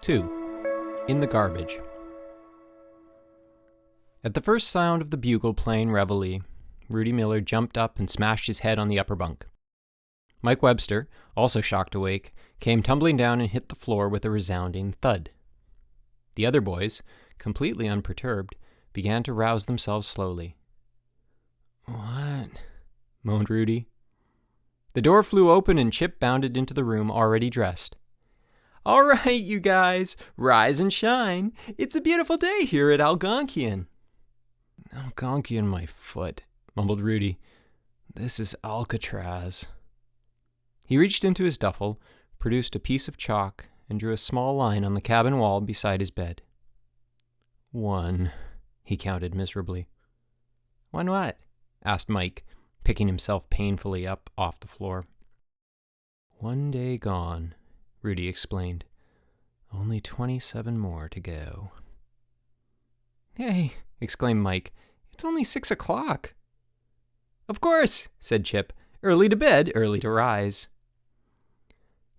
2. In the Garbage. At the first sound of the bugle playing Reveille, Rudy Miller jumped up and smashed his head on the upper bunk. Mike Webster, also shocked awake, came tumbling down and hit the floor with a resounding thud. The other boys, completely unperturbed, began to rouse themselves slowly. "What?" moaned Rudy. The door flew open and Chip bounded into the room already dressed. "All right, you guys, rise and shine. It's a beautiful day here at Algonquian." "Algonquian, my foot," mumbled Rudy. "This is Alcatraz." He reached into his duffel, produced a piece of chalk, and drew a small line on the cabin wall beside his bed. 1, he counted miserably. "One what?" asked Mike, picking himself painfully up off the floor. "One day gone," Rudy explained. "Only 27 more to go." "Hey," exclaimed Mike, "it's only 6 o'clock." "Of course," said Chip. "Early to bed, early to rise."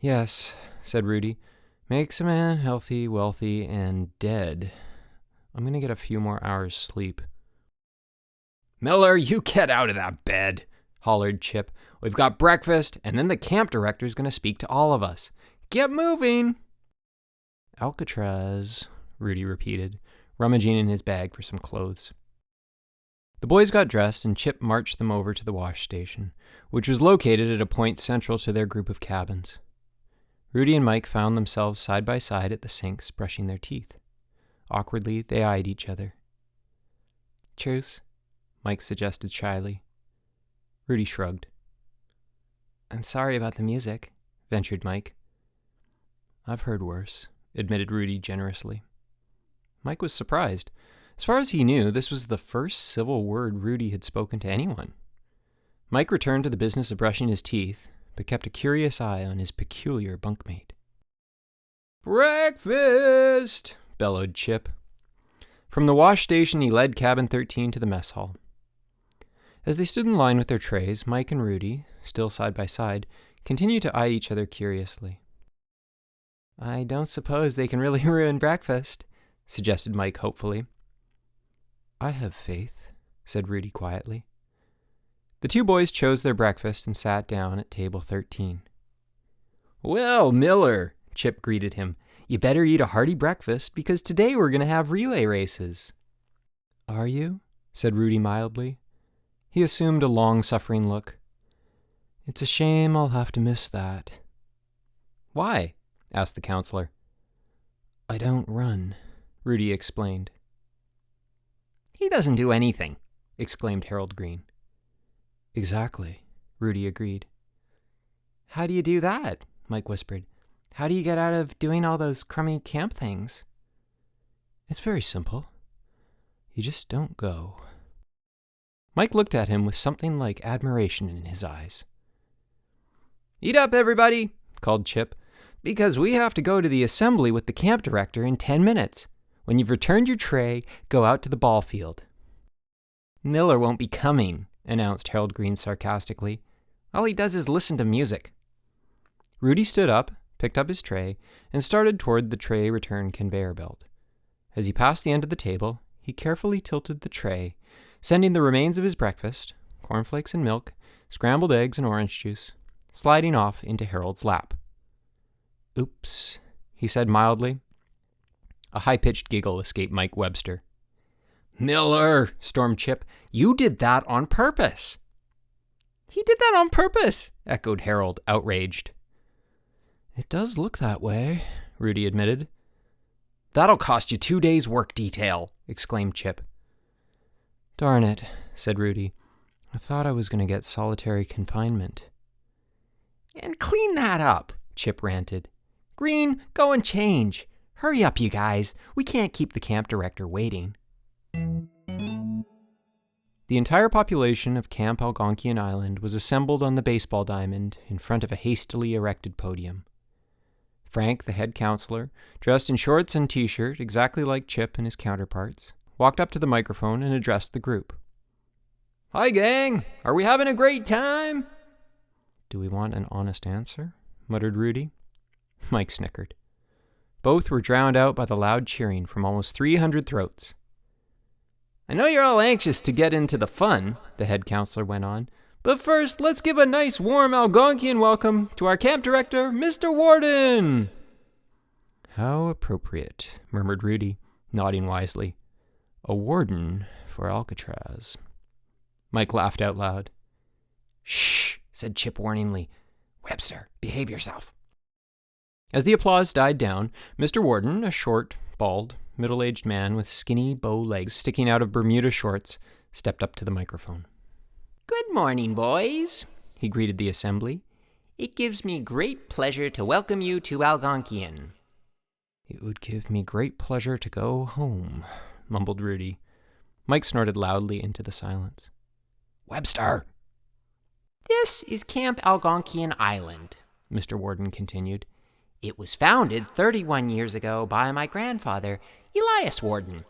"Yes," said Rudy. "Makes a man healthy, wealthy, and dead. I'm going to get a few more hours' sleep." "Miller, you get out of that bed," hollered Chip. "We've got breakfast, and then the camp director's going to speak to all of us. Get moving." "Alcatraz," Rudy repeated, rummaging in his bag for some clothes. The boys got dressed, and Chip marched them over to the wash station, which was located at a point central to their group of cabins. Rudy and Mike found themselves side by side at the sinks, brushing their teeth. Awkwardly, they eyed each other. "Truce?" Mike suggested shyly. Rudy shrugged. "I'm sorry about the music," ventured Mike. "I've heard worse," admitted Rudy generously. Mike was surprised. As far as he knew, this was the first civil word Rudy had spoken to anyone. Mike returned to the business of brushing his teeth, but kept a curious eye on his peculiar bunkmate. "Breakfast!" bellowed Chip. From the wash station, he led Cabin 13 to the mess hall. As they stood in line with their trays, Mike and Rudy, still side by side, continued to eye each other curiously. "I don't suppose they can really ruin breakfast," suggested Mike hopefully. "I have faith," said Rudy quietly. The two boys chose their breakfast and sat down at table 13. "Well, Miller," Chip greeted him, "you better eat a hearty breakfast because today we're going to have relay races." "Are you?" said Rudy mildly. He assumed a long-suffering look. "It's a shame I'll have to miss that." "Why?" asked the counselor. "I don't run," Rudy explained. "He doesn't do anything," exclaimed Harold Green. "Exactly," Rudy agreed. "How do you do that?" Mike whispered. "How do you get out of doing all those crummy camp things?" "It's very simple. You just don't go." Mike looked at him with something like admiration in his eyes. "Eat up, everybody," called Chip, "because we have to go to the assembly with the camp director in 10 minutes. When you've returned your tray, go out to the ball field." "Miller won't be coming," announced Harold Green sarcastically. "All he does is listen to music." Rudy stood up, picked up his tray, and started toward the tray return conveyor belt. As he passed the end of the table, he carefully tilted the tray, sending the remains of his breakfast, cornflakes and milk, scrambled eggs and orange juice, sliding off into Harold's lap. "Oops," he said mildly. A high-pitched giggle escaped Mike Webster. "Miller," stormed Chip, "you did that on purpose." "He did that on purpose," echoed Harold, outraged. "It does look that way," Rudy admitted. "That'll cost you 2 days' work detail," exclaimed Chip. "Darn it," said Rudy. "I thought I was going to get solitary confinement." "And clean that up," Chip ranted. "Green, go and change. Hurry up, you guys. We can't keep the camp director waiting." The entire population of Camp Algonquian Island was assembled on the baseball diamond in front of a hastily erected podium. Frank, the head counselor, dressed in shorts and t-shirt exactly like Chip and his counterparts, walked up to the microphone and addressed the group. "Hi, gang. Are we having a great time?" "Do we want an honest answer?" muttered Rudy. Mike snickered. Both were drowned out by the loud cheering from almost 300 throats. "I know you're all anxious to get into the fun," the head counselor went on, "but first, let's give a nice warm Algonquian welcome to our camp director, Mr. Warden." "How appropriate," murmured Rudy, nodding wisely. "A warden for Alcatraz." Mike laughed out loud. "Shh," said Chip warningly. "Webster, behave yourself." As the applause died down, Mr. Warden, a short, bald, middle-aged man with skinny bow legs sticking out of Bermuda shorts, stepped up to the microphone. "Good morning, boys," he greeted the assembly. "It gives me great pleasure to welcome you to Algonquian." "It would give me great pleasure to go home," mumbled Rudy. Mike snorted loudly into the silence. "Webster!" "This is Camp Algonquian Island," Mr. Warden continued. "It was founded 31 years ago by my grandfather, Elias Warden.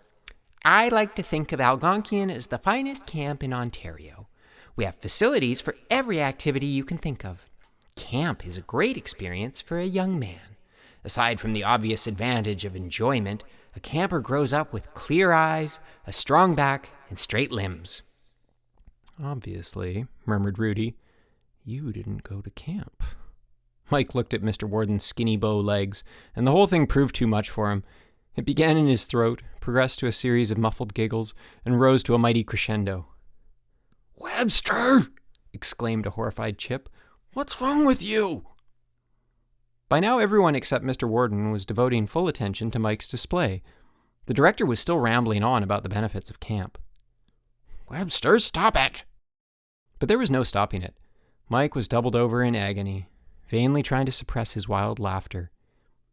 I like to think of Algonquian as the finest camp in Ontario. We have facilities for every activity you can think of. Camp is a great experience for a young man. Aside from the obvious advantage of enjoyment, a camper grows up with clear eyes, a strong back, and straight limbs." "Obviously," murmured Rudy, "you didn't go to camp." Mike looked at Mr. Warden's skinny bow legs, and the whole thing proved too much for him. It began in his throat, progressed to a series of muffled giggles, and rose to a mighty crescendo. "Webster!" exclaimed a horrified Chip. "What's wrong with you?" By now everyone except Mr. Warden was devoting full attention to Mike's display. The director was still rambling on about the benefits of camp. "Webster, stop it!" But there was no stopping it. Mike was doubled over in agony, vainly trying to suppress his wild laughter.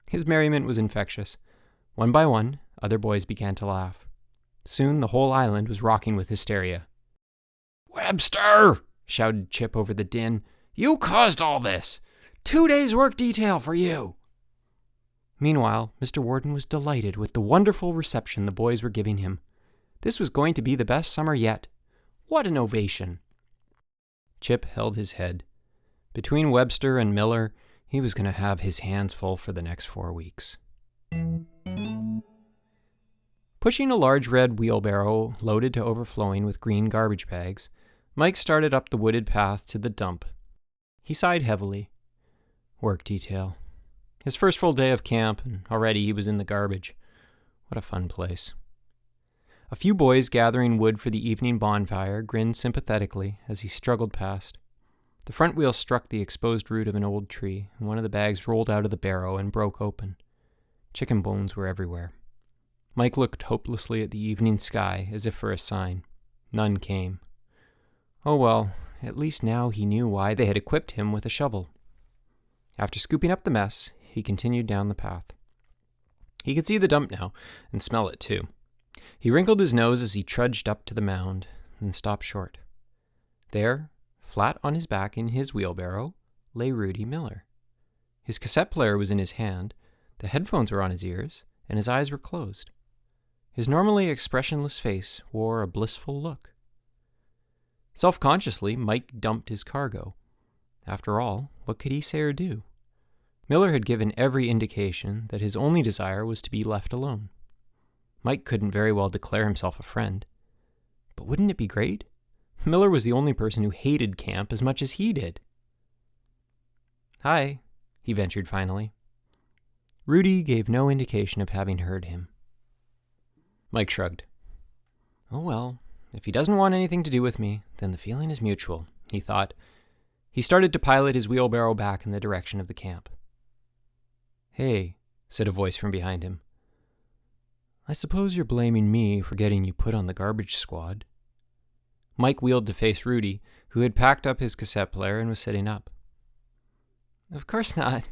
His merriment was infectious. One by one, other boys began to laugh. Soon the whole island was rocking with hysteria. "Webster!" shouted Chip over the din. "You caused all this! 2 days' work detail for you!" Meanwhile, Mr. Warden was delighted with the wonderful reception the boys were giving him. This was going to be the best summer yet. What an ovation! Chip held his head. Between Webster and Miller, he was going to have his hands full for the next 4 weeks. Pushing a large red wheelbarrow loaded to overflowing with green garbage bags, Mike started up the wooded path to the dump. He sighed heavily. Work detail. His first full day of camp, and already he was in the garbage. What a fun place. A few boys gathering wood for the evening bonfire grinned sympathetically as he struggled past. The front wheel struck the exposed root of an old tree, and one of the bags rolled out of the barrow and broke open. Chicken bones were everywhere. Mike looked hopelessly at the evening sky, as if for a sign. None came. Oh well, at least now he knew why they had equipped him with a shovel. After scooping up the mess, he continued down the path. He could see the dump now, and smell it too. He wrinkled his nose as he trudged up to the mound, then stopped short. There, flat on his back in his wheelbarrow, lay Rudy Miller. His cassette player was in his hand, the headphones were on his ears, and his eyes were closed. His normally expressionless face wore a blissful look. Self-consciously, Mike dumped his cargo. After all, what could he say or do? Miller had given every indication that his only desire was to be left alone. Mike couldn't very well declare himself a friend. But wouldn't it be great? Miller was the only person who hated camp as much as he did. "Hi," he ventured finally. Rudy gave no indication of having heard him. Mike shrugged. "Oh well, if he doesn't want anything to do with me, then the feeling is mutual," he thought. He started to pilot his wheelbarrow back in the direction of the camp. "Hey," said a voice from behind him. "I suppose you're blaming me for getting you put on the garbage squad." Mike wheeled to face Rudy, who had packed up his cassette player and was sitting up. "Of course not.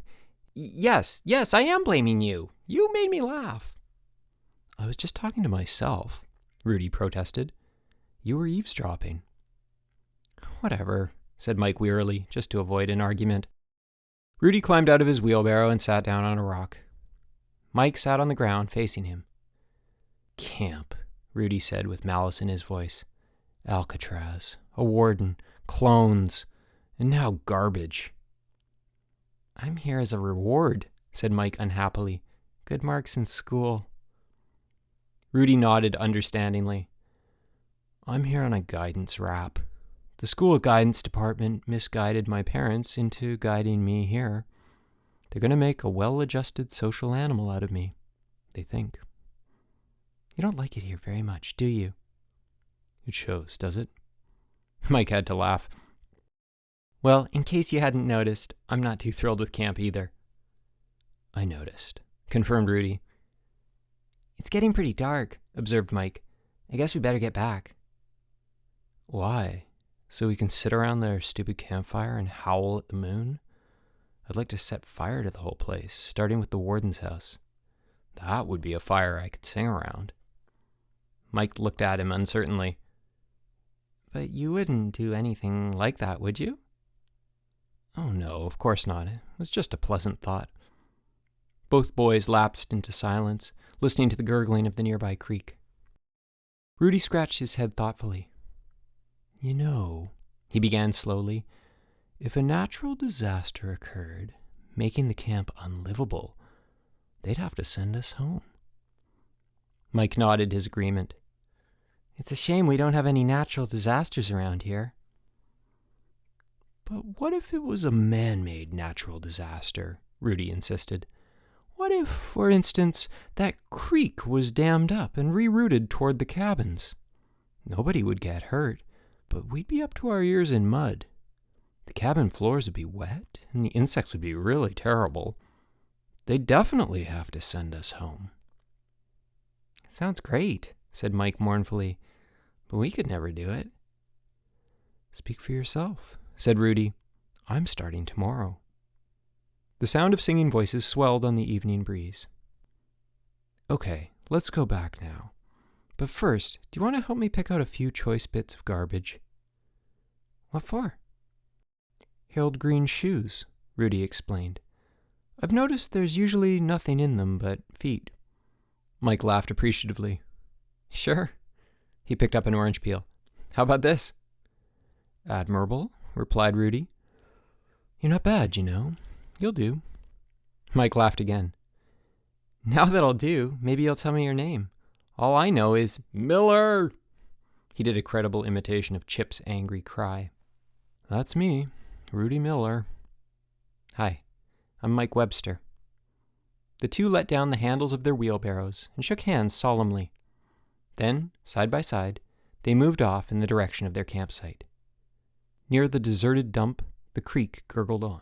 Yes, I am blaming you. You made me laugh." "I was just talking to myself," Rudy protested. "You were eavesdropping." "Whatever," said Mike wearily, just to avoid an argument. Rudy climbed out of his wheelbarrow and sat down on a rock. Mike sat on the ground facing him. "Camp," Rudy said with malice in his voice. "Alcatraz, a warden, clones, and now garbage." "I'm here as a reward," said Mike unhappily. Good marks in school. Rudy nodded understandingly. I'm here on a guidance rap. The school guidance department misguided my parents into guiding me here. They're going to make a well-adjusted social animal out of me, they think. You don't like it here very much, do you? It shows, does it? Mike had to laugh. Well, in case you hadn't noticed, I'm not too thrilled with camp either. I noticed, confirmed Rudy. It's getting pretty dark, observed Mike. I guess we better get back. Why? So we can sit around their stupid campfire and howl at the moon? I'd like to set fire to the whole place, starting with the warden's house. That would be a fire I could sing around. Mike looked at him uncertainly. But you wouldn't do anything like that, would you? Oh no, of course not. It was just a pleasant thought. Both boys lapsed into silence, listening to the gurgling of the nearby creek. Rudy scratched his head thoughtfully. You know, he began slowly, if a natural disaster occurred, making the camp unlivable, they'd have to send us home. Mike nodded his agreement. It's a shame we don't have any natural disasters around here. But what if it was a man-made natural disaster? Rudy insisted. What if, for instance, that creek was dammed up and rerouted toward the cabins? Nobody would get hurt, but we'd be up to our ears in mud. The cabin floors would be wet, and the insects would be really terrible. They'd definitely have to send us home. Sounds great, said Mike mournfully, but we could never do it. Speak for yourself, said Rudy. I'm starting tomorrow. The sound of singing voices swelled on the evening breeze. Okay, let's go back now. But first, do you want to help me pick out a few choice bits of garbage? What for? Harold Green's shoes, Rudy explained. I've noticed there's usually nothing in them but feet. Mike laughed appreciatively. Sure. He picked up an orange peel. How about this? Admirable, replied Rudy. You're not bad, you know. You'll do. Mike laughed again. Now that I'll do, maybe you'll tell me your name. All I know is Miller. He did a credible imitation of Chip's angry cry. That's me, Rudy Miller. Hi, I'm Mike Webster. The two let down the handles of their wheelbarrows and shook hands solemnly. Then, side by side, they moved off in the direction of their campsite. Near the deserted dump, the creek gurgled on.